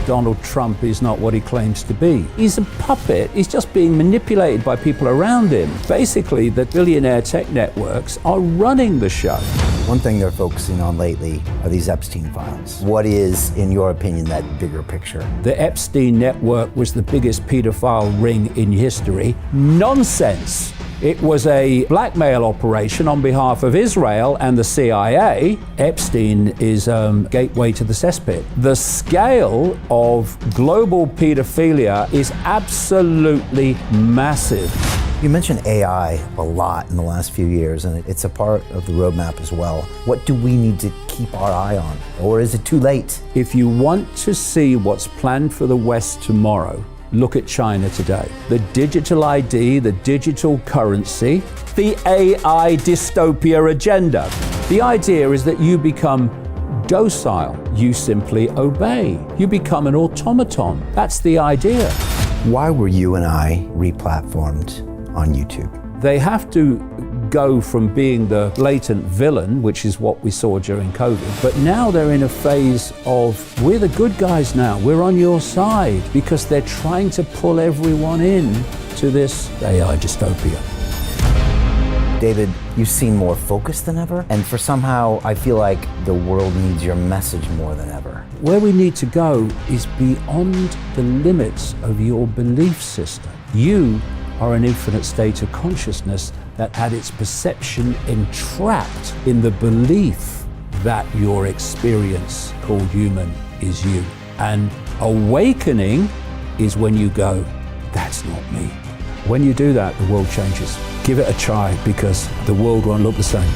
Donald Trump is not what he claims to be. He's a puppet. He's just being manipulated by people around him. Basically, the billionaire tech networks are running the show. One thing they're focusing on lately are these Epstein files. What is, in your opinion, that bigger picture? The Epstein network was the biggest pedophile ring in history. Nonsense. It was a blackmail operation on behalf of Israel and the CIA. Epstein is a gateway to the cesspit. The scale of global pedophilia is absolutely massive. You mentioned AI a lot in the last few years, and it's a part of the roadmap as well. What do we need to keep our eye on? Or is it too late? If you want to see what's planned for the West tomorrow, look at China today. The digital ID, the digital currency, the AI dystopia agenda. The idea is that you become docile. You simply obey. You become an automaton. That's the idea. Why were you and I replatformed on YouTube? They have to go from being the blatant villain, which is what we saw during COVID, but now they're in a phase of, we're the good guys now, we're on your side, because they're trying to pull everyone in to this AI dystopia. David, you seem more focused than ever, and for somehow I feel like the world needs your message more than ever. Where we need to go is beyond the limits of your belief system. You are an infinite state of consciousness that had its perception entrapped in the belief that your experience called human is you. And awakening is when you go, that's not me. When you do that, the world changes. Give it a try, because the world won't look the same.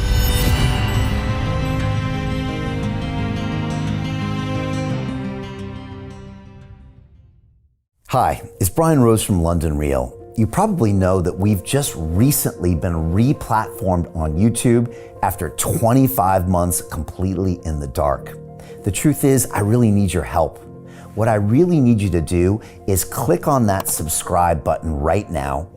Hi, it's Brian Rose from London Real. You probably know that we've just recently been replatformed on YouTube after 25 months completely in the dark. The truth is, I really need your help. What I really need you to do is click on that subscribe button right now,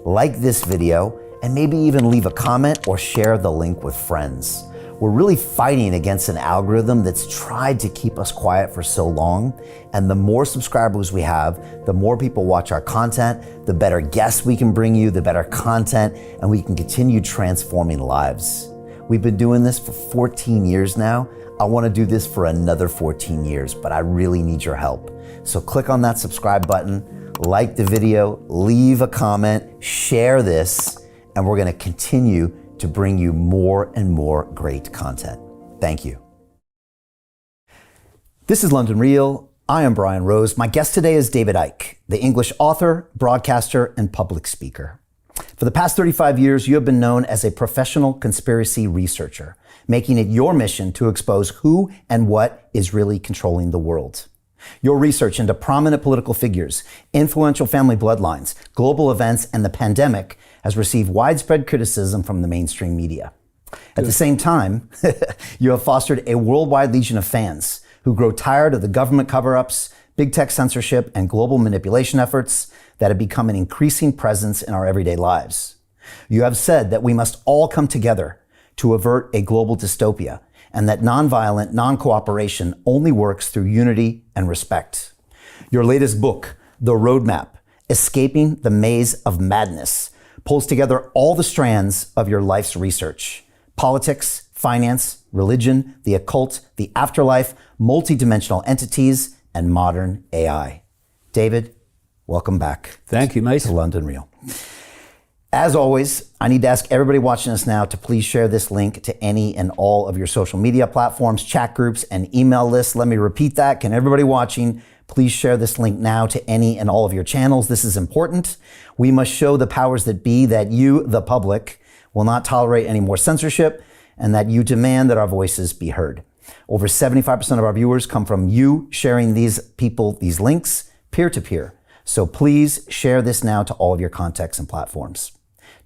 like this video, and maybe even leave a comment or share the link with friends. We're really fighting against an algorithm that's tried to keep us quiet for so long. And the more subscribers we have, the more people watch our content, the better guests we can bring you, the better content, and we can continue transforming lives. We've been doing this for 14 years now. I want to do this for another 14 years, but I really need your help. So click on that subscribe button, like the video, leave a comment, share this, and we're going to continue to bring you more and more great content. Thank you. This is London Real. I am Brian Rose. My guest today is David Icke, the English author, broadcaster, and public speaker. For the past 35 years, you have been known as a professional conspiracy researcher, making it your mission to expose who and what is really controlling the world. Your research into prominent political figures, influential family bloodlines, global events, and the pandemic has received widespread criticism from the mainstream media. At the same time, you have fostered a worldwide legion of fans who grow tired of the government cover-ups, big tech censorship, and global manipulation efforts that have become an increasing presence in our everyday lives. You have said that we must all come together to avert a global dystopia, and that nonviolent, non-cooperation only works through unity and respect. Your latest book, The Roadmap, Escaping the Maze of Madness, pulls together all the strands of your life's research: politics, finance, religion, the occult, the afterlife, multidimensional entities, and modern AI. David, welcome back. Thank you, mate. To London Real. As always, I need to ask everybody watching us now to please share this link to any and all of your social media platforms, chat groups, and email lists. Let me repeat that. Can everybody watching please share this link now to any and all of your channels? This is important. We must show the powers that be that you, the public, will not tolerate any more censorship, and that you demand that our voices be heard. Over 75% of our viewers come from you sharing these links peer-to-peer. So please share this now to all of your contacts and platforms.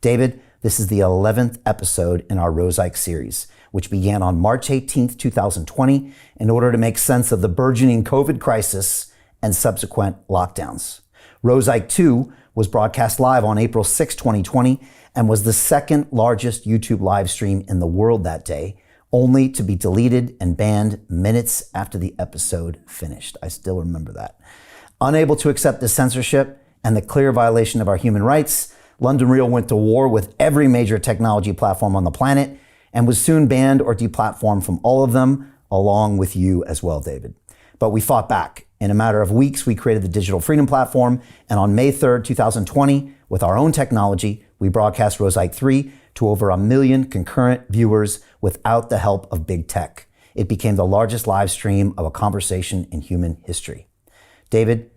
David, this is the 11th episode in our Rose Icke series, which began on March 18th, 2020, in order to make sense of the burgeoning COVID crisis and subsequent lockdowns. Rose Icke 2 was broadcast live on April 6, 2020, and was the second largest YouTube live stream in the world that day, only to be deleted and banned minutes after the episode finished. I still remember that. Unable to accept the censorship and the clear violation of our human rights, London Real went to war with every major technology platform on the planet and was soon banned or deplatformed from all of them, along with you as well, David. But we fought back. In a matter of weeks, we created the Digital Freedom Platform, and on May 3rd, 2020, with our own technology, we broadcast Rose Icke 3 to over 1 million concurrent viewers without the help of big tech. It became the largest live stream of a conversation in human history. David,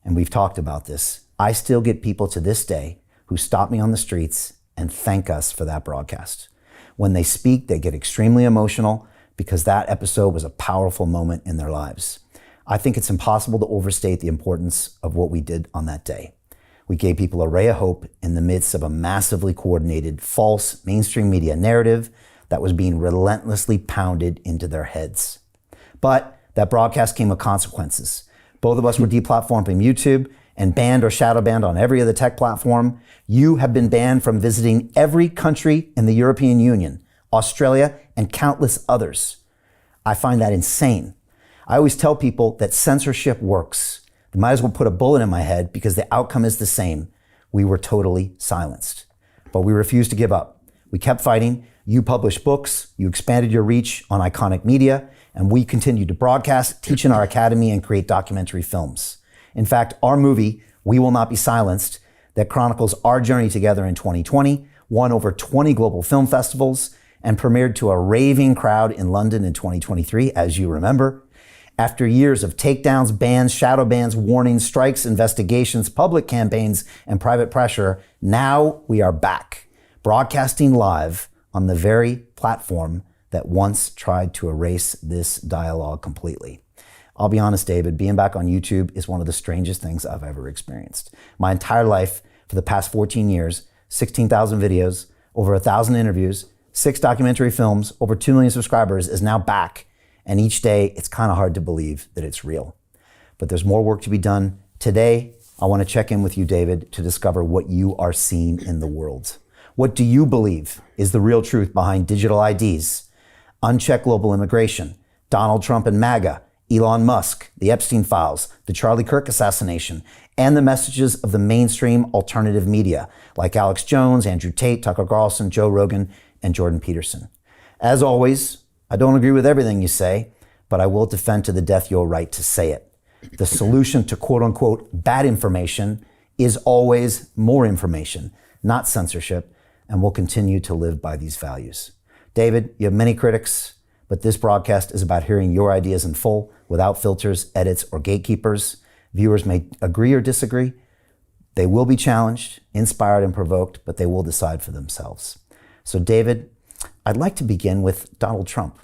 and we've talked about this, I still get people to this day who stop me on the streets and thank us for that broadcast. When they speak, they get extremely emotional because that episode was a powerful moment in their lives. I think it's impossible to overstate the importance of what we did on that day. We gave people a ray of hope in the midst of a massively coordinated, false mainstream media narrative that was being relentlessly pounded into their heads. But that broadcast came with consequences. Both of us were deplatformed from YouTube and banned or shadow banned on every other tech platform. You have been banned from visiting every country in the European Union, Australia, and countless others. I find that insane. I always tell people that censorship works. They might as well put a bullet in my head because the outcome is the same. We were totally silenced. But we refused to give up. We kept fighting. You published books, you expanded your reach on iconic media, and we continued to broadcast, teach in our academy, and create documentary films. In fact, our movie, We Will Not Be Silenced, that chronicles our journey together in 2020, won over 20 global film festivals, and premiered to a raving crowd in London in 2023, as you remember. After years of takedowns, bans, shadow bans, warnings, strikes, investigations, public campaigns, and private pressure, now we are back, broadcasting live on the very platform that once tried to erase this dialogue completely. I'll be honest, David, being back on YouTube is one of the strangest things I've ever experienced. My entire life, for the past 14 years, 16,000 videos, over 1,000 interviews, 6 documentary films, over 2 million subscribers is now back. And each day, it's kind of hard to believe that it's real. But there's more work to be done. Today, I want to check in with you, David, to discover what you are seeing in the world. What do you believe is the real truth behind digital IDs, unchecked global immigration, Donald Trump and MAGA, Elon Musk, the Epstein files, the Charlie Kirk assassination, and the messages of the mainstream alternative media, like Alex Jones, Andrew Tate, Tucker Carlson, Joe Rogan, and Jordan Peterson? As always, I don't agree with everything you say, but I will defend to the death your right to say it. The solution to quote unquote bad information is always more information, not censorship, and we'll continue to live by these values. David, you have many critics, but this broadcast is about hearing your ideas in full, without filters, edits, or gatekeepers. Viewers may agree or disagree. They will be challenged, inspired, and provoked, but they will decide for themselves. So David, I'd like to begin with Donald Trump.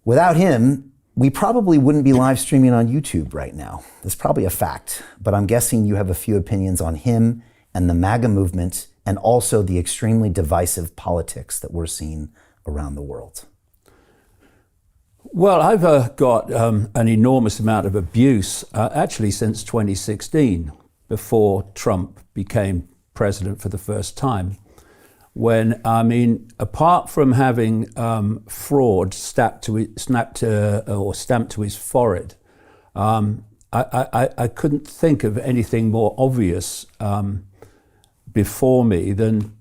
Without him, we probably wouldn't be live streaming on YouTube right now. That's probably a fact, but I'm guessing you have a few opinions on him and the MAGA movement, and also the extremely divisive politics that we're seeing around the world. Well, I've got an enormous amount of abuse, actually since 2016, before Trump became president for the first time. When, apart from having fraud stamped to his forehead, I couldn't think of anything more obvious before me than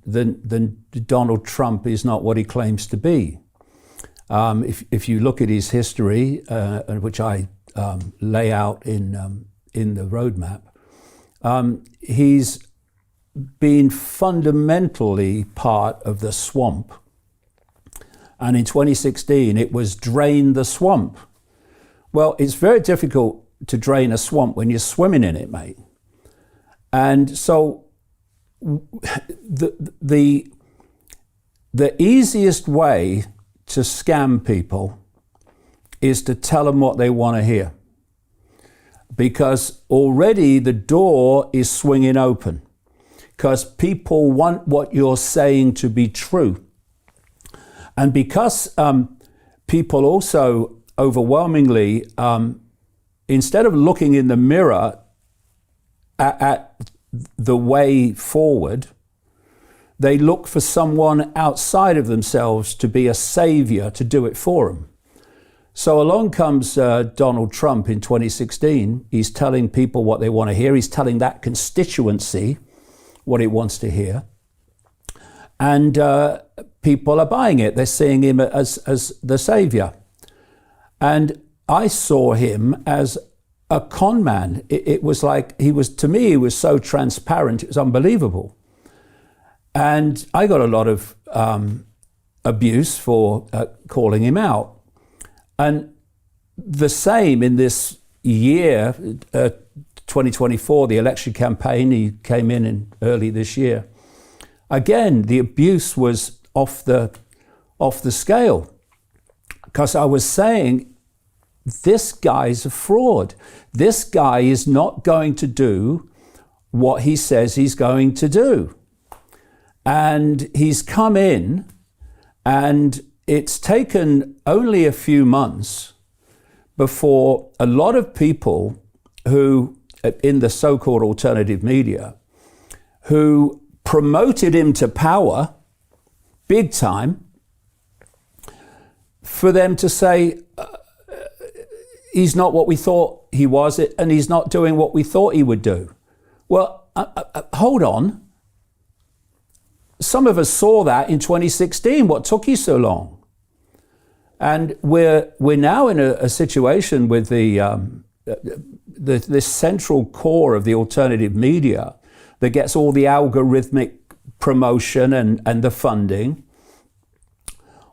Donald Trump is not what he claims to be. If you look at his history, which I lay out in the roadmap, he's been fundamentally part of the swamp. And in 2016, it was drain the swamp. Well, it's very difficult to drain a swamp when you're swimming in it, mate. And so the easiest way to scam people is to tell them what they want to hear. Because already the door is swinging open. Because people want what you're saying to be true. And because people also overwhelmingly, instead of looking in the mirror at the way forward, they look for someone outside of themselves to be a savior to do it for them. So along comes Donald Trump in 2016. He's telling people what they want to hear. He's telling that constituency what it wants to hear. And people are buying it. They're seeing him as the savior. And I saw him as a con man. It was like, to me, he was so transparent, it was unbelievable. And I got a lot of abuse for calling him out. And the same in this year, 2024, the election campaign, he came in early this year. Again, the abuse was off the scale, because I was saying, this guy's a fraud. This guy is not going to do what he says he's going to do. And he's come in, and it's taken only a few months before a lot of people who, in the so-called alternative media, who promoted him to power, big time, for them to say, he's not what we thought he was, and he's not doing what we thought he would do. Well, hold on. Some of us saw that in 2016. What took you so long? And we're now in a situation with this central core of the alternative media that gets all the algorithmic promotion and the funding,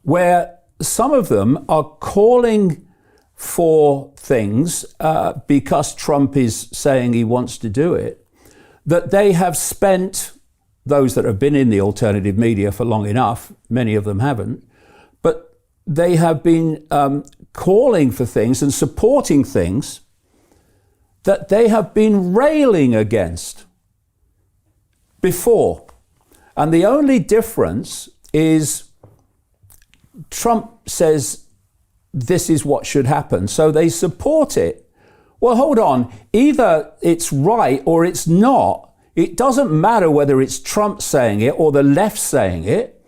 where some of them are calling for things because Trump is saying he wants to do it, that they have spent, those that have been in the alternative media for long enough, many of them haven't, but they have been calling for things and supporting things that they have been railing against before. And the only difference is Trump says this is what should happen, so they support it. Well, hold on, either it's right or it's not. It doesn't matter whether it's Trump saying it or the left saying it.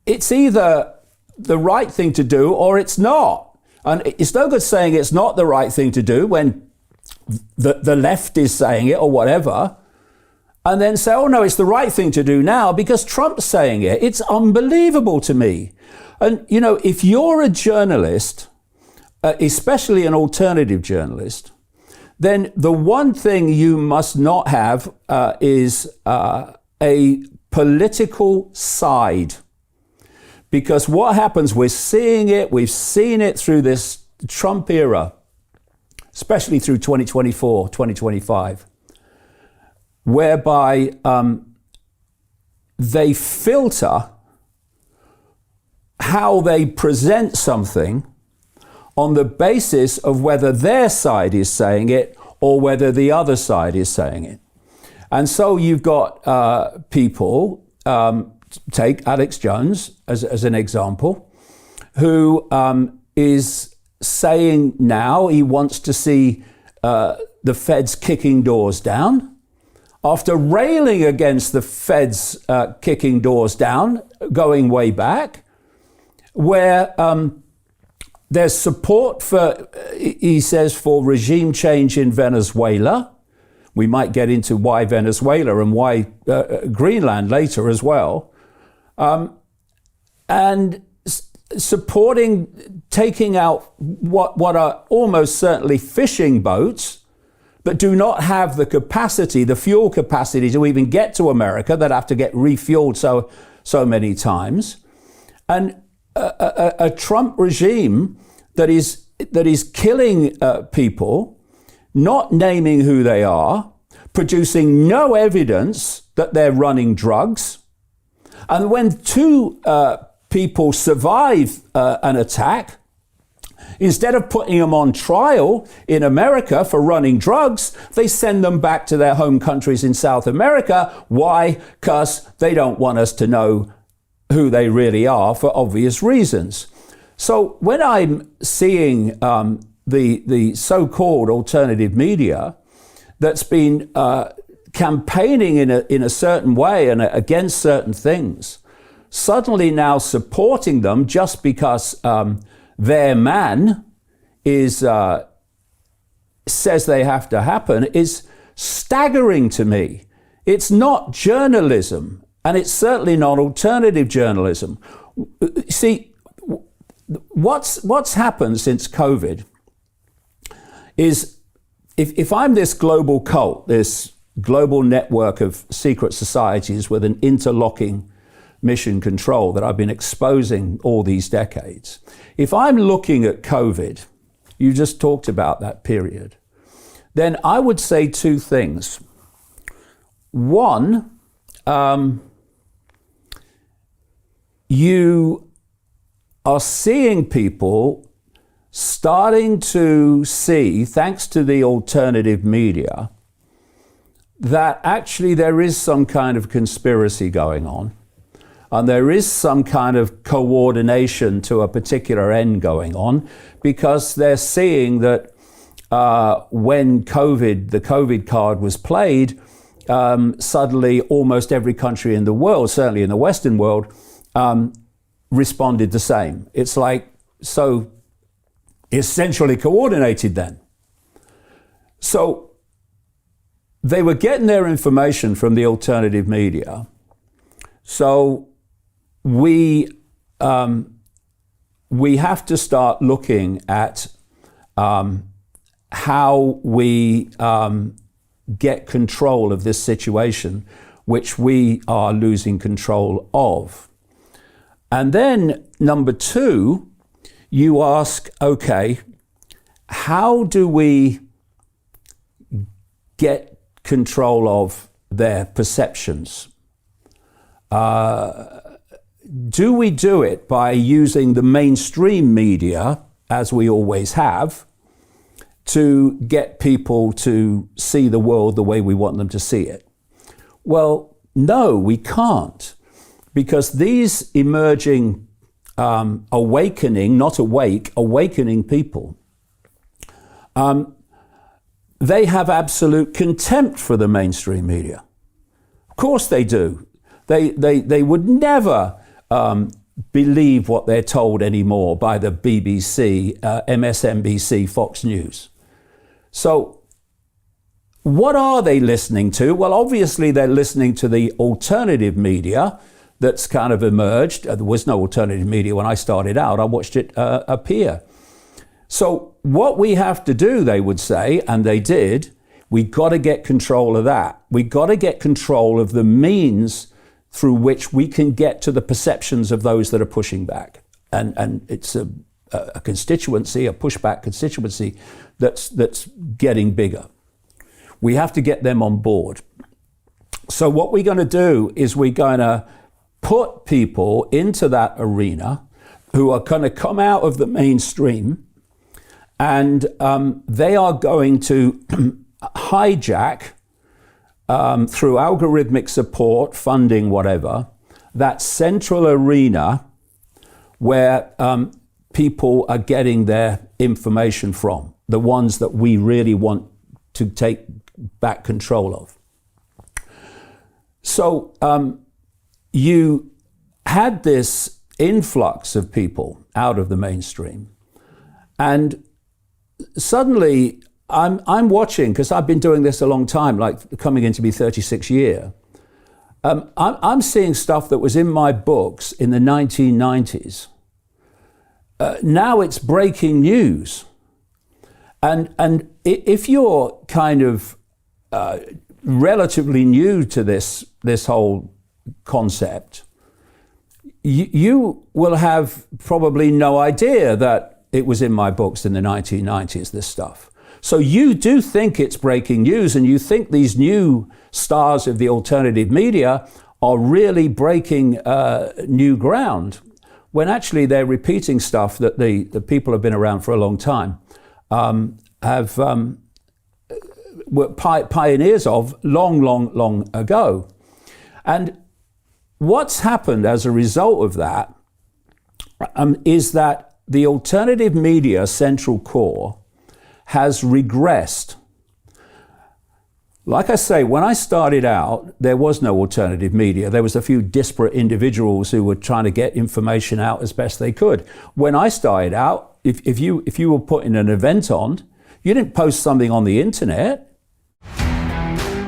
It's either the right thing to do or it's not. And it's no good saying it's not the right thing to do when the left is saying it or whatever, and then say, oh no, it's the right thing to do now because Trump's saying it. It's unbelievable to me. And, you know, if you're a journalist, especially an alternative journalist, then the one thing you must not have is a political side. Because what happens, we've seen it through this Trump era, especially through 2024, 2025, whereby they filter how they present something on the basis of whether their side is saying it or whether the other side is saying it. And so you've got people, take Alex Jones as an example, who is saying now he wants to see the feds kicking doors down, after railing against the feds kicking doors down, going way back, where there's support for, he says, for regime change in Venezuela. We might get into why Venezuela and why Greenland later as well. And supporting taking out what are almost certainly fishing boats that do not have the capacity, the fuel capacity to even get to America, that have to get refueled so many times. And a Trump regime that is killing people, not naming who they are, producing no evidence that they're running drugs. And when two people survive an attack, instead of putting them on trial in America for running drugs, they send them back to their home countries in South America. Why? Because they don't want us to know who they really are for obvious reasons. So when I'm seeing the so-called alternative media that's been campaigning in a certain way and against certain things, suddenly now supporting them just because their man says they have to happen is staggering to me. It's not journalism, and it's certainly not alternative journalism. See, what's happened since COVID is if I'm this global cult, this global network of secret societies with an interlocking mission control that I've been exposing all these decades, if I'm looking at COVID, you just talked about that period, then I would say two things. One, you are seeing people starting to see, thanks to the alternative media, that actually there is some kind of conspiracy going on, and there is some kind of coordination to a particular end going on, because they're seeing that when the COVID card was played, suddenly almost every country in the world, certainly in the Western world, responded the same. It's like so essentially coordinated then. So they were getting their information from the alternative media. So we have to start looking at how we get control of this situation, which we are losing control of. And then number two, you ask, okay, how do we get control of their perceptions? Do we do it by using the mainstream media, as we always have, to get people to see the world the way we want them to see it? Well, no, we can't, because these emerging awakening people, they have absolute contempt for the mainstream media. Of course they do. They would never believe what they're told anymore by the BBC, MSNBC, Fox News. So what are they listening to? Well, obviously they're listening to the alternative media that's kind of emerged. There was no alternative media when I started out. I watched it appear. So what we have to do, they would say, and they did, we got to get control of that. We got to get control of the means through which we can get to the perceptions of those that are pushing back. And it's a constituency, a pushback constituency that's getting bigger. We have to get them on board. So what we're going to do is we're going to put people into that arena who are going to come out of the mainstream, and they are going to hijack, through algorithmic support, funding, whatever, that central arena where people are getting their information from, the ones that we really want to take back control of. So you had this influx of people out of the mainstream, and suddenly I'm watching, because I've been doing this a long time, like coming into my 36th year. I'm seeing stuff that was in my books in the 1990s. Now it's breaking news. And if you're kind of relatively new to this whole concept, you will have probably no idea that it was in my books in the 1990s, this stuff. So you do think it's breaking news, and you think these new stars of the alternative media are really breaking new ground, when actually they're repeating stuff that the people have been around for a long time, were pioneers of long ago. And what's happened as a result of that is that the alternative media central core has regressed. Like I say, when I started out, there was no alternative media. There was a few disparate individuals who were trying to get information out as best they could. When I started out, if you were putting an event on, you didn't post something on the internet.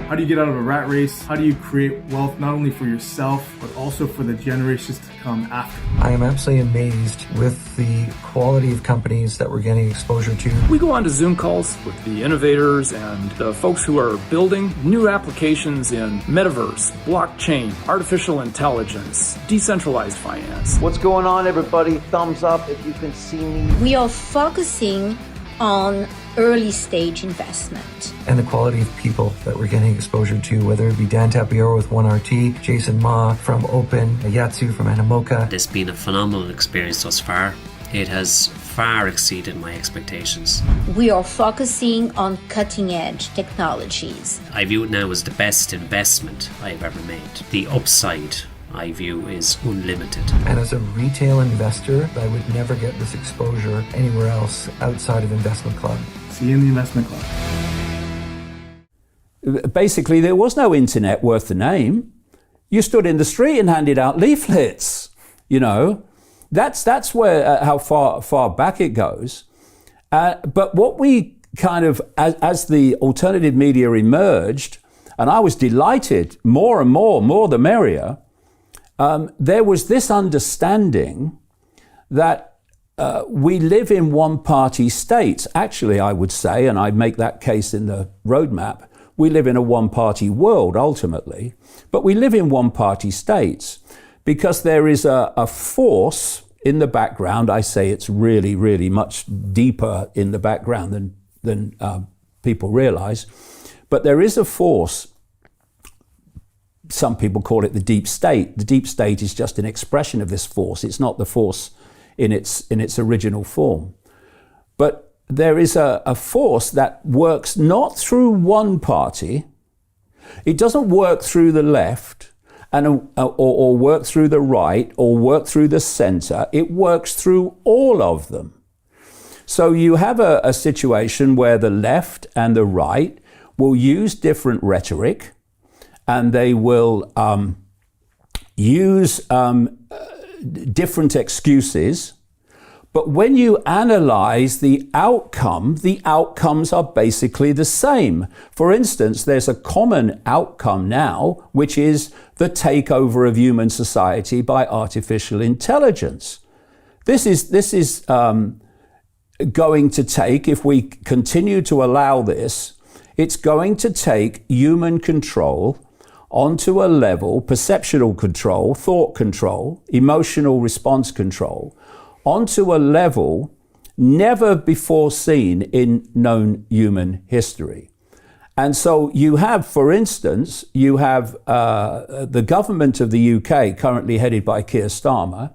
How do you get out of a rat race? How do you create wealth not only for yourself, but also for the generations to come after? I am absolutely amazed with the quality of companies that we're getting exposure to. We go on to Zoom calls with the innovators and the folks who are building new applications in metaverse, blockchain, artificial intelligence, decentralized finance. What's going on, everybody? Thumbs up if you can see me. We are focusing on early stage investment. And the quality of people that we're getting exposure to, whether it be Dan Tapiero with 1RT, Jason Ma from Open, Yatsu from Animoca. It's been a phenomenal experience thus far. It has far exceeded my expectations. We are focusing on cutting edge technologies. I view it now as the best investment I've ever made. The upside I view is unlimited. And as a retail investor, I would never get this exposure anywhere else outside of Investment Club. See you in the Investment Club. Basically, there was no internet worth the name. You stood in the street and handed out leaflets. You know, that's where how far back it goes. But what we kind of, as the alternative media emerged, and I was delighted, more and more the merrier. There was this understanding that we live in one-party states. Actually, I would say, and I make that case in the roadmap, we live in a one-party world ultimately, but we live in one-party states because there is a force in the background. I say it's really, really much deeper in the background than people realize, but there is a force. Some people call it the deep state. The deep state is just an expression of this force. It's not the force in its original form. But there is a force that works not through one party. It doesn't work through the left or work through the right or work through the center. It works through all of them. So you have a situation where the left and the right will use different rhetoric, and they will use different excuses. But when you analyze the outcomes are basically the same. For instance, there's a common outcome now, which is the takeover of human society by artificial intelligence. This is going to take, if we continue to allow this, it's going to take human control onto a level, perceptual control, thought control, emotional response control, onto a level never before seen in known human history. And so you have, for instance, the government of the UK, currently headed by Keir Starmer,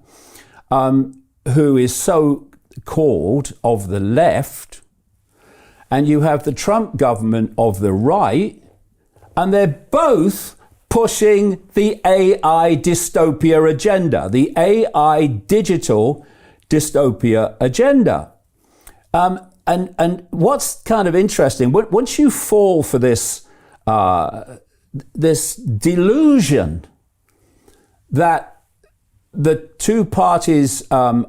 who is so called of the left, and you have the Trump government of the right, and they're both pushing the AI dystopia agenda, the AI digital dystopia agenda. And what's kind of interesting, once you fall for this delusion that the two parties are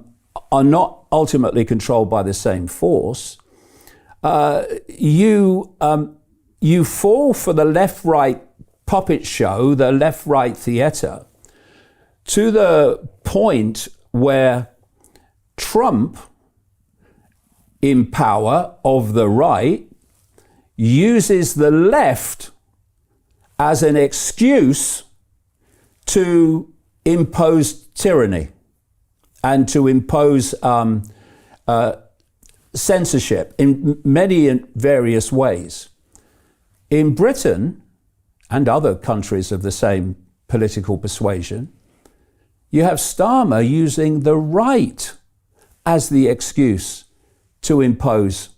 not ultimately controlled by the same force, you fall for the left-right puppet show, the left-right theater, to the point where Trump, in power of the right, uses the left as an excuse to impose tyranny and to impose censorship in many and various ways. In Britain and other countries of the same political persuasion, you have Starmer using the right as the excuse to impose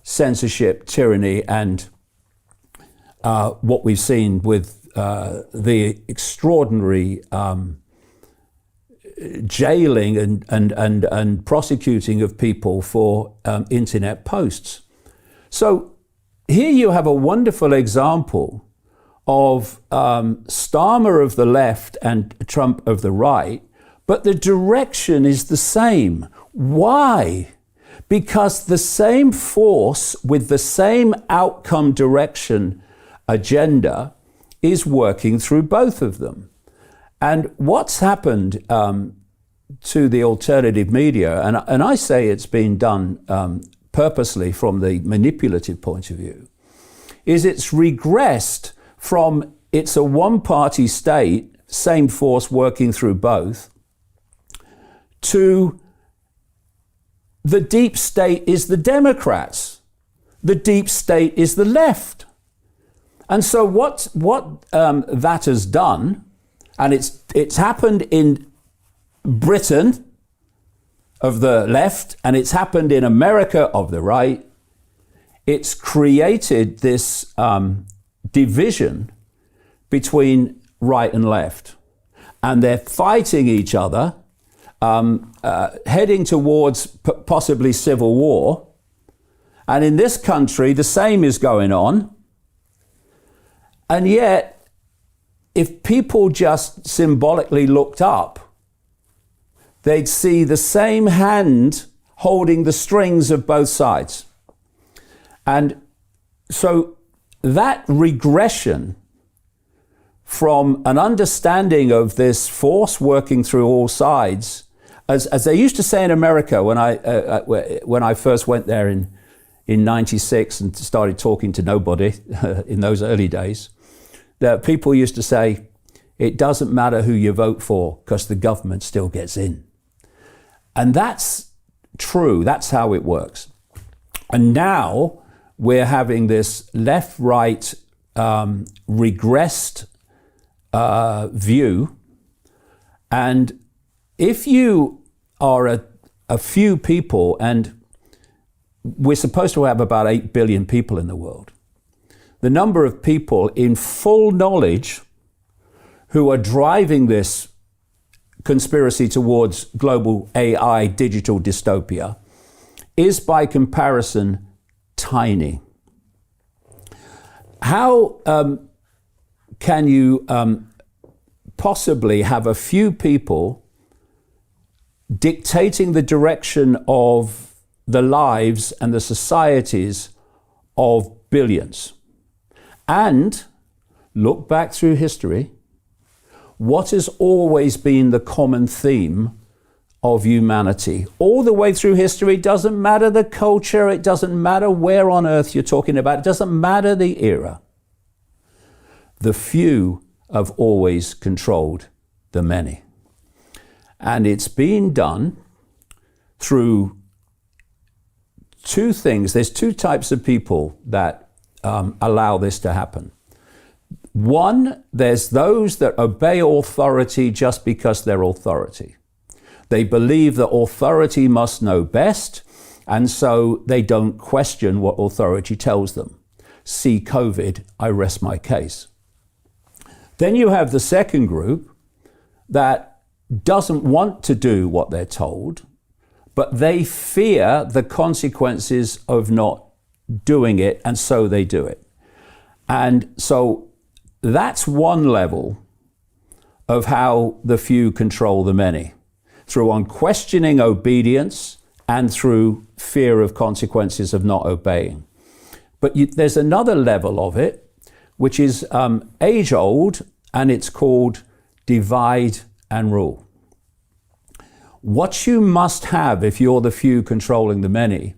censorship, tyranny, and what we've seen with the extraordinary jailing and prosecuting of people for internet posts. So here you have a wonderful example of Starmer of the left and Trump of the right, but the direction is the same. Why? Because the same force with the same outcome direction agenda is working through both of them. And what's happened to the alternative media, and I say it's been done purposely from the manipulative point of view, is it's regressed from it's a one-party state, same force working through both, to the deep state is the Democrats. The deep state is the left. And so what that has done, and it's happened in Britain of the left, and it's happened in America of the right, it's created this division between right and left. And they're fighting each other, heading towards possibly civil war. And in this country, the same is going on. And yet, if people just symbolically looked up, they'd see the same hand holding the strings of both sides. And so that regression from an understanding of this force working through all sides, as they used to say in America when I first went there in 96 and started talking to nobody in those early days, that people used to say, it doesn't matter who you vote for because the government still gets in. And that's true. That's how it works. And now we're having this left-right regressed view. And if you are a few people, and we're supposed to have about 8 billion people in the world, the number of people in full knowledge who are driving this conspiracy towards global AI digital dystopia is by comparison tiny. How can you possibly have a few people dictating the direction of the lives and the societies of billions? And look back through history, what has always been the common theme of humanity? All the way through history, doesn't matter the culture, it doesn't matter where on earth you're talking about, it doesn't matter the era. The few have always controlled the many. And it's been done through two things. There's two types of people that allow this to happen. One, there's those that obey authority just because they're authority. They believe that authority must know best, and so they don't question what authority tells them. See COVID, I rest my case. Then you have the second group that doesn't want to do what they're told, but they fear the consequences of not doing it, and so they do it. And so that's one level of how the few control the many, through unquestioning obedience and through fear of consequences of not obeying. But there's another level of it, which is age-old, and it's called divide and rule. What you must have if you're the few controlling the many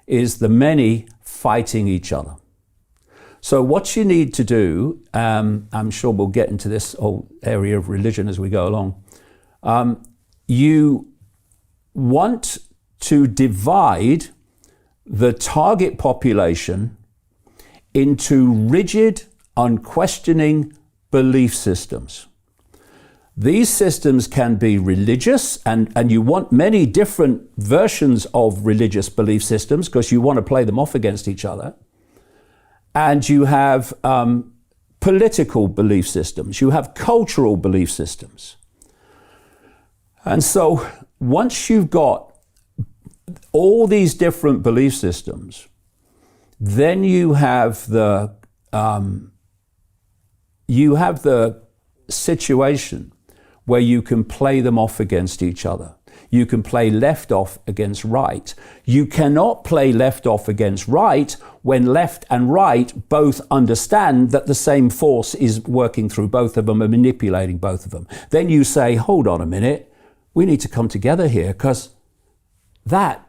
is the many fighting each other. So what you need to do, I'm sure we'll get into this whole area of religion as we go along, you want to divide the target population into rigid, unquestioning belief systems. These systems can be religious, and you want many different versions of religious belief systems because you want to play them off against each other. And you have political belief systems, you have cultural belief systems. And so once you've got all these different belief systems, then you have the situation where you can play them off against each other. You can play left off against right. You cannot play left off against right when left and right both understand that the same force is working through both of them and manipulating both of them. Then you say, hold on a minute, we need to come together here because that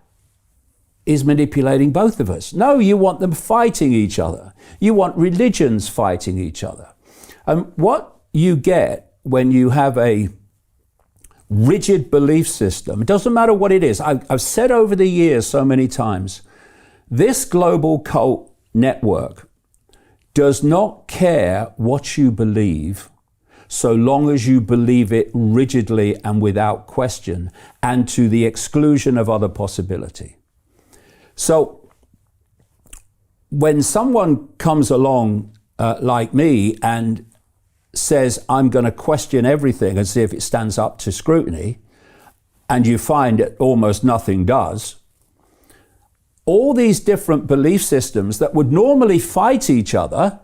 is manipulating both of us. No, you want them fighting each other. You want religions fighting each other. And what you get when you have a rigid belief system, it doesn't matter what it is. I've said over the years so many times, this global cult network does not care what you believe so long as you believe it rigidly and without question and to the exclusion of other possibility. So when someone comes along like me and says, I'm going to question everything and see if it stands up to scrutiny, and you find that almost nothing does, all these different belief systems that would normally fight each other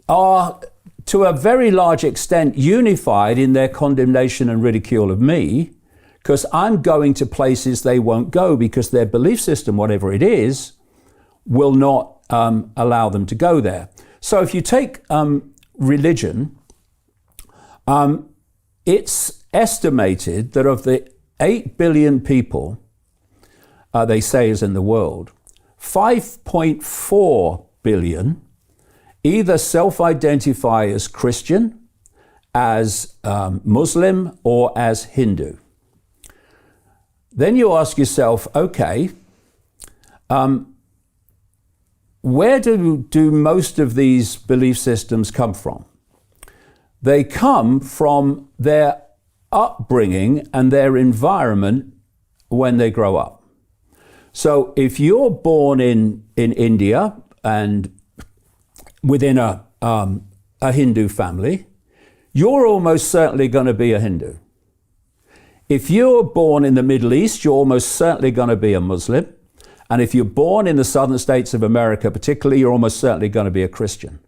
are to a very large extent unified in their condemnation and ridicule of me, because I'm going to places they won't go because their belief system, whatever it is, will not allow them to go there. So if you take religion, it's estimated that of the 8 billion people they say is in the world, 5.4 billion either self-identify as Christian, as Muslim, or as Hindu. Then you ask yourself, okay, where do most of these belief systems come from? They come from their upbringing and their environment when they grow up. So if you're born in India and within a Hindu family, you're almost certainly going to be a Hindu. If you're born in the Middle East, you're almost certainly going to be a Muslim. And if you're born in the southern states of America, particularly, you're almost certainly going to be a Christian.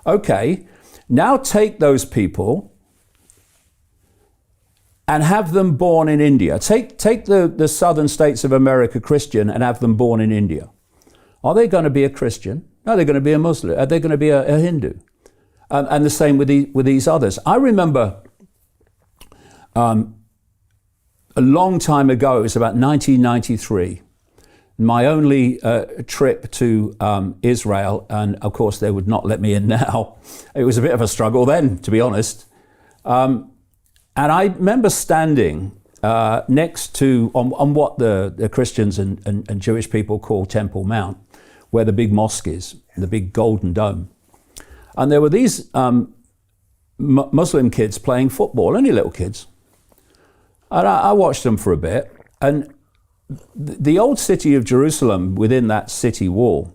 Okay, now take those people and have them born in India. Take the southern states of America Christian and have them born in India. Are they going to be a Christian? No, they're going to be a Muslim. Are they going to be a Hindu? And the same with these others. I remember a long time ago, it was about 1993, my only trip to Israel, and of course they would not let me in now. It was a bit of a struggle then, to be honest. And I remember standing next to, on what the Christians and Jewish people call Temple Mount, where the big mosque is, the big golden dome. And there were these Muslim kids playing football, only little kids. And I watched them for a bit. And the old city of Jerusalem, within that city wall,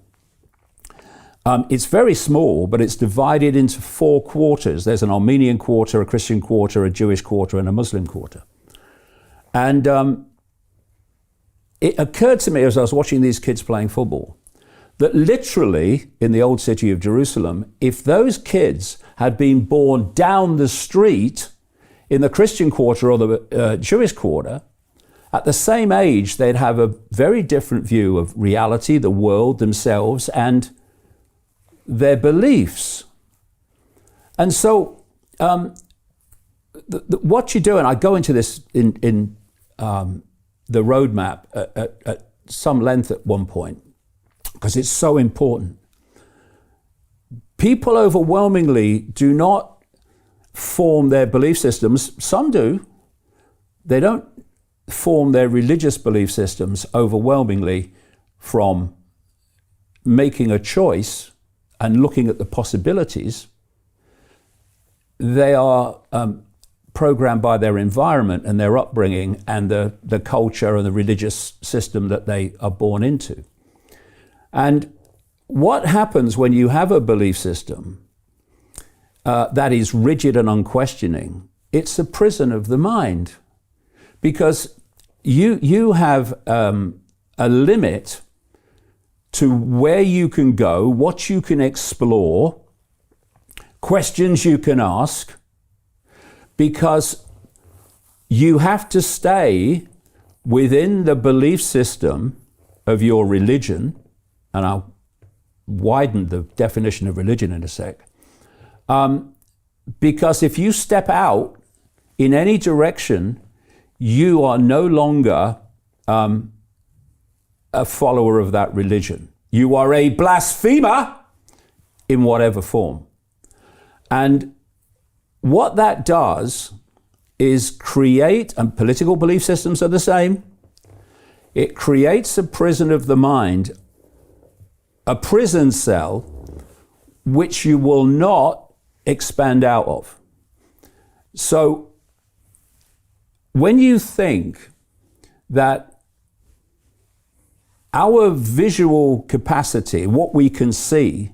it's very small, but it's divided into 4 quarters. There's an Armenian quarter, a Christian quarter, a Jewish quarter, and a Muslim quarter. And it occurred to me as I was watching these kids playing football that literally in the old city of Jerusalem, if those kids had been born down the street in the Christian quarter or the Jewish quarter, at the same age, they'd have a very different view of reality, the world, themselves, and their beliefs. And so what you do, and I go into this in the roadmap at some length at one point, because it's so important. People overwhelmingly do not form their belief systems. Some do. They don't form their religious belief systems overwhelmingly from making a choice and looking at the possibilities. They are programmed by their environment and their upbringing and the culture and the religious system that they are born into. And what happens when you have a belief system that is rigid and unquestioning? It's a prison of the mind, because you have a limit to where you can go, what you can explore, questions you can ask, because you have to stay within the belief system of your religion, and I'll widen the definition of religion in a sec, because if you step out in any direction, you are no longer a follower of that religion. You are a blasphemer in whatever form. And what that does is create, and political belief systems are the same, it creates a prison of the mind, a prison cell, which you will not expand out of. So when you think that our visual capacity, what we can see,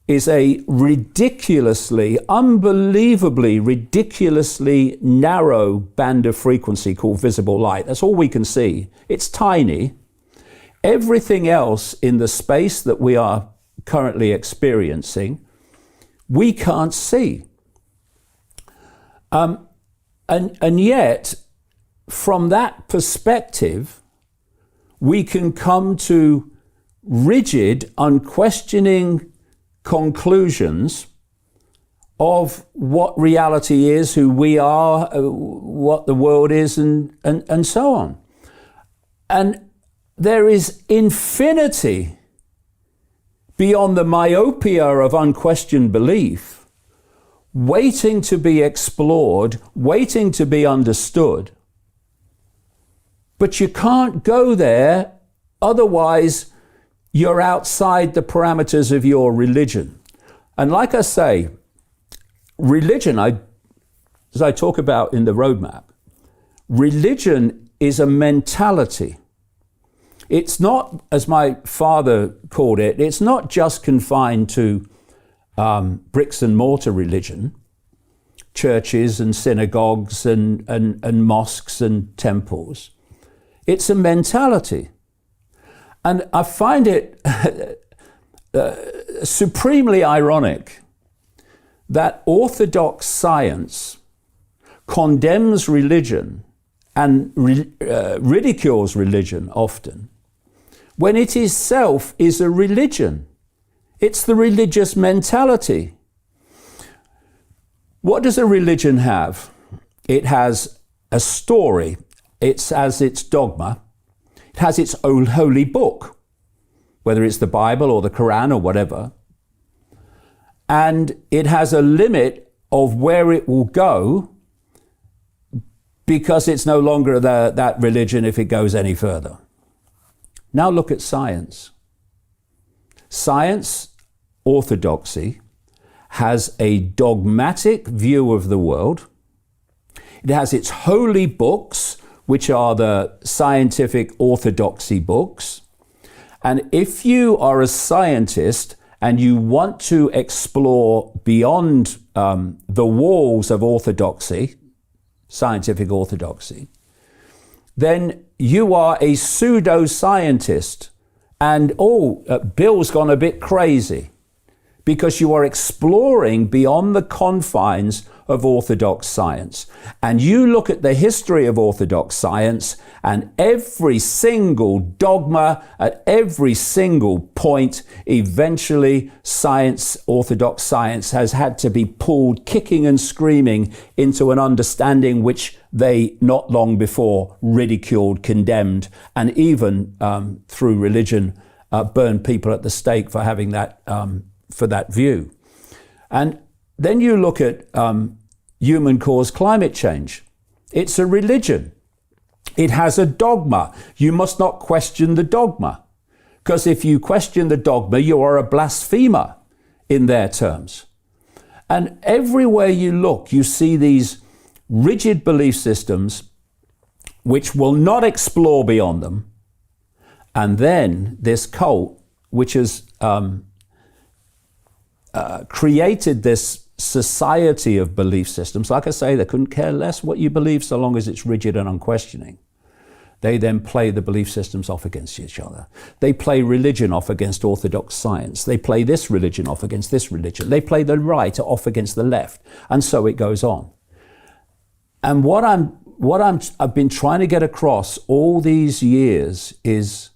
is a ridiculously, unbelievably, ridiculously narrow band of frequency called visible light. That's all we can see. It's tiny. Everything else in the space that we are currently experiencing, we can't see. And yet, from that perspective, we can come to rigid, unquestioning conclusions of what reality is, who we are, what the world is, and so on. And there is infinity beyond the myopia of unquestioned belief, waiting to be explored, waiting to be understood. But you can't go there, otherwise you're outside the parameters of your religion. And like I say, religion, as I talk about in the roadmap, religion is a mentality. It's not, as my father called it, it's not just confined to bricks and mortar religion, churches and synagogues and mosques and temples. It's a mentality. And I find it supremely ironic that orthodox science condemns religion and ridicules religion often, when it itself is a religion. It's the religious mentality. What does a religion have? It has a story. It has its dogma. It has its own holy book, whether it's the Bible or the Quran or whatever. And it has a limit of where it will go, because it's no longer that religion if it goes any further. Now look at science. Science, orthodoxy, has a dogmatic view of the world. It has its holy books, which are the scientific orthodoxy books. And if you are a scientist and you want to explore beyond the walls of orthodoxy, scientific orthodoxy, then you are a pseudo-scientist. And Bill's gone a bit crazy, because you are exploring beyond the confines of orthodox science. And you look at the history of orthodox science, and every single dogma at every single point, eventually orthodox science has had to be pulled kicking and screaming into an understanding which they not long before ridiculed, condemned, and even through religion burned people at the stake for having that for that view. And then you look at human-caused climate change. It's a religion. It has a dogma. You must not question the dogma, because if you question the dogma, you are a blasphemer in their terms. And everywhere you look, you see these rigid belief systems which will not explore beyond them. And then this cult, which has created this society of belief systems. Like I say, they couldn't care less what you believe so long as it's rigid and unquestioning. They then play the belief systems off against each other. They play religion off against orthodox science. They play this religion off against this religion. They play the right off against the left. And so it goes on. And I've been trying to get across all these years is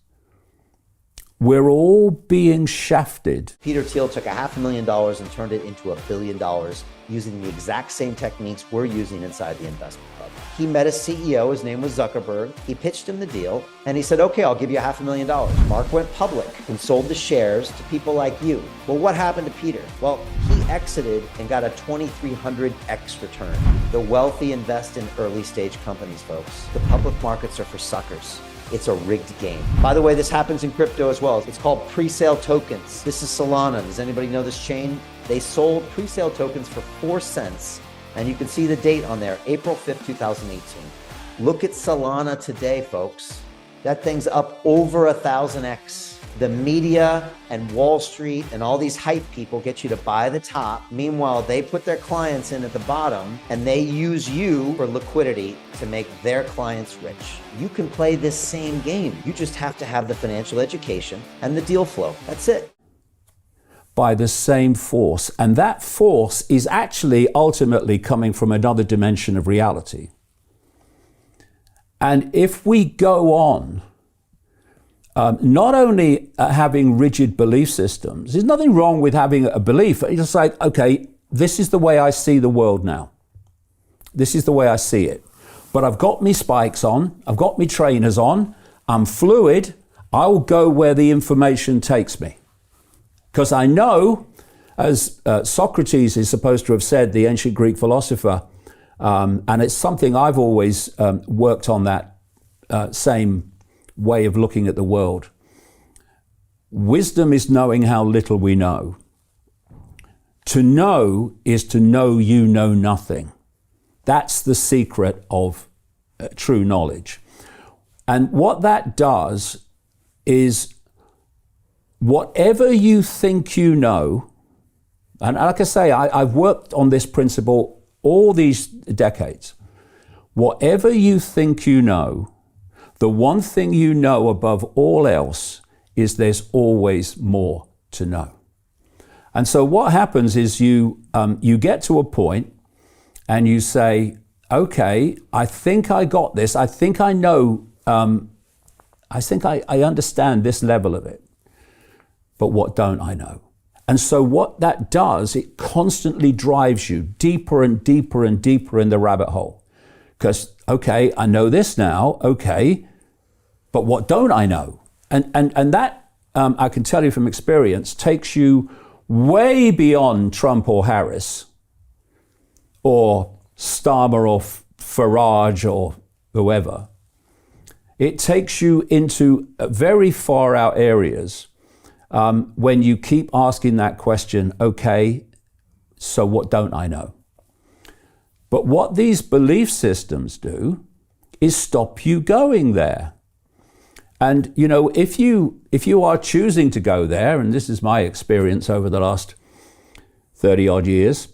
we're all being shafted. Peter Thiel took $500,000 and turned it into $1 billion using the exact same techniques we're using inside the investment club. He met a CEO, his name was Zuckerberg. He pitched him the deal and he said, okay, I'll give you $500,000. Mark went public and sold the shares to people like you. Well, what happened to Peter? Well, he exited and got a 2,300x return. The wealthy invest in early stage companies, folks. The public markets are for suckers. It's a rigged game. By the way, this happens in crypto as well. It's called pre-sale tokens. This is Solana. Does anybody know this chain? They sold pre-sale tokens for 4 cents. And you can see the date on there, April 5th, 2018. Look at Solana today, folks. That thing's up over 1,000x. The media and Wall Street and all these hype people get you to buy the top. Meanwhile, they put their clients in at the bottom and they use you for liquidity to make their clients rich. You can play this same game. You just have to have the financial education and the deal flow. That's it. By the same force. And that force is actually ultimately coming from another dimension of reality. And if we go on not only having rigid belief systems, there's nothing wrong with having a belief. It's just like, okay, this is the way I see the world now. This is the way I see it. But I've got me spikes on, I've got me trainers on, I'm fluid, I'll go where the information takes me. Because I know, as Socrates is supposed to have said, the ancient Greek philosopher, and it's something I've always worked on, that same way of looking at the world. Wisdom is knowing how little we know. To know is to know you know nothing. That's the secret of true knowledge. And what that does is whatever you think you know, and like I say, I've worked on this principle all these decades. Whatever you think you know, the one thing you know above all else is there's always more to know. And so what happens is you get to a point and you say, okay, I think I got this. I think I know, I think I understand this level of it. But what don't I know? And so what that does, it constantly drives you deeper and deeper and deeper in the rabbit hole. Because, okay, I know this now, okay, but what don't I know? And that, I can tell you from experience, takes you way beyond Trump or Harris or Starmer or Farage or whoever. It takes you into very far out areas when you keep asking that question, okay, so what don't I know? But what these belief systems do is stop you going there. And, you know, if you are choosing to go there, and this is my experience over the last 30 odd years,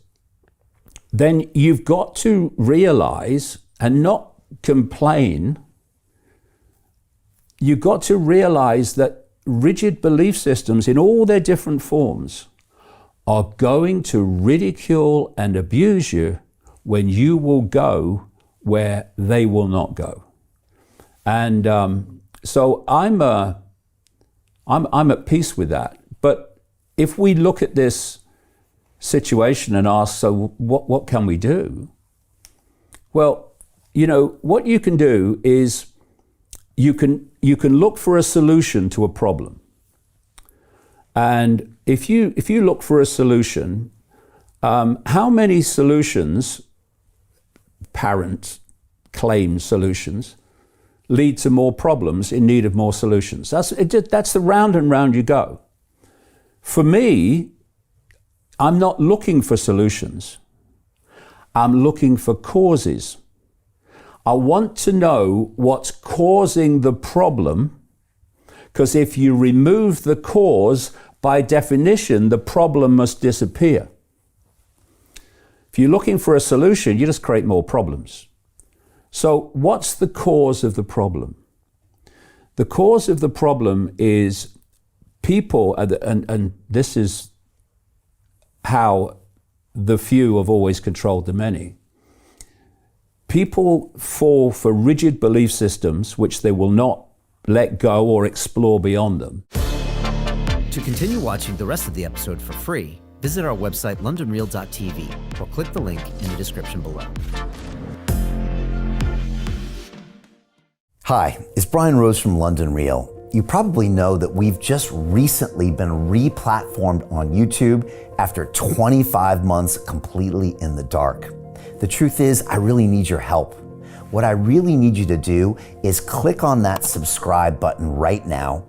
then you've got to realize and not complain. You've got to realize that rigid belief systems in all their different forms are going to ridicule and abuse you when you will go where they will not go. And so I'm at peace with that. But if we look at this situation and ask, so what can we do? Well, you know, what you can do is you can look for a solution to a problem. And if you look for a solution, how many solutions, apparent claimed solutions, lead to more problems in need of more solutions? That's the round and round you go. For me, I'm not looking for solutions. I'm looking for causes. I want to know what's causing the problem, because if you remove the cause, by definition, the problem must disappear. If you're looking for a solution, you just create more problems. So what's the cause of the problem? The cause of the problem is people, and this is how the few have always controlled the many. People fall for rigid belief systems which they will not let go or explore beyond them. To continue watching the rest of the episode for free, visit our website londonreal.tv or click the link in the description below. Hi, it's Brian Rose from London Real. You probably know that we've just recently been re-platformed on YouTube after 25 months completely in the dark. The truth is, I really need your help. What I really need you to do is click on that subscribe button right now,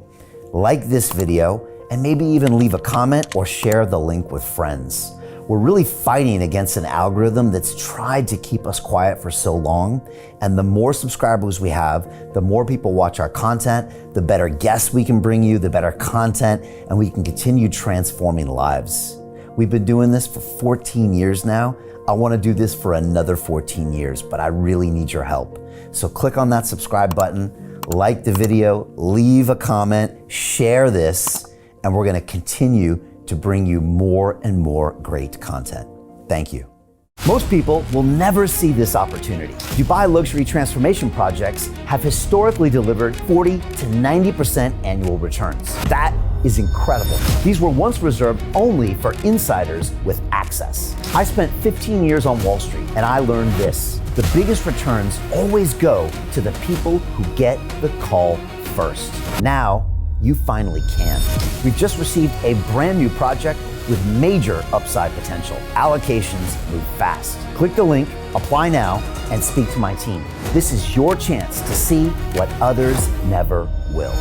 like this video, and maybe even leave a comment or share the link with friends. We're really fighting against an algorithm that's tried to keep us quiet for so long, and the more subscribers we have, the more people watch our content, the better guests we can bring you, the better content, and we can continue transforming lives. We've been doing this for 14 years now. I want to do this for another 14 years, but I really need your help. So click on that subscribe button, like the video, leave a comment, share this, and we're going to continue to bring you more and more great content. Thank you. Most people will never see this opportunity. Dubai luxury transformation projects have historically delivered 40 to 90% annual returns. That is incredible. These were once reserved only for insiders with access. I spent 15 years on Wall Street and I learned this: the biggest returns always go to the people who get the call first. Now, you finally can. We've just received a brand new project with major upside potential. Allocations move fast. Click the link, apply now, and speak to my team. This is your chance to see what others never will.